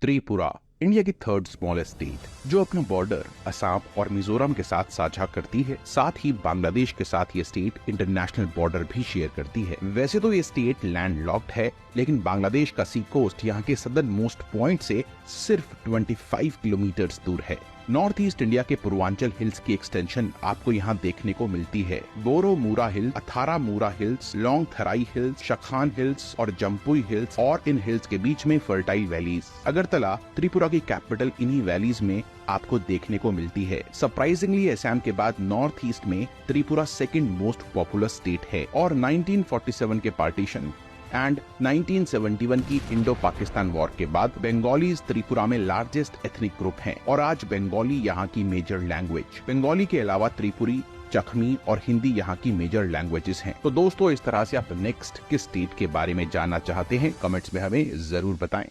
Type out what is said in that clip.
Tripura India की third smallest state, जो अपना बॉर्डर असम और मिजोरम के साथ साझा करती है। साथ ही बांग्लादेश के साथ ये स्टेट इंटरनेशनल बॉर्डर भी शेयर करती है। वैसे तो ये स्टेट लैंडलॉक्ड है, लेकिन बांग्लादेश का सी कोस्ट यहाँ के सदर्न मोस्ट पॉइंट से सिर्फ 25 किलोमीटर दूर है। नॉर्थ ईस्ट इंडिया के पूर्वांचल हिल्स की एक्सटेंशन आपको यहाँ देखने को मिलती है। Boromura hills, Atharamura hills, Longtharai hills, Shakhan hills और जम्पुई हिल्स, और इन हिल्स के बीच में फर्टाइल वैलीज। अगरतला त्रिपुरा की कैपिटल इन्हीं वैलीज में आपको देखने को मिलती है। सरप्राइजिंगली असम के बाद नॉर्थ ईस्ट में Tripura second most populous state है, और 1947 के पार्टीशन एंड 1971 की इंडो पाकिस्तान वॉर के बाद बंगालीज त्रिपुरा में लार्जेस्ट एथनिक ग्रुप हैं, और आज बंगाली यहाँ की मेजर लैंग्वेज। बंगाली के अलावा त्रिपुरी, चखमी और हिंदी यहाँ की मेजर लैंग्वेजेस हैं। तो दोस्तों, इस तरह से आप नेक्स्ट किस स्टेट के बारे में जानना चाहते हैं, कमेंट्स में हमें जरूर बताएं।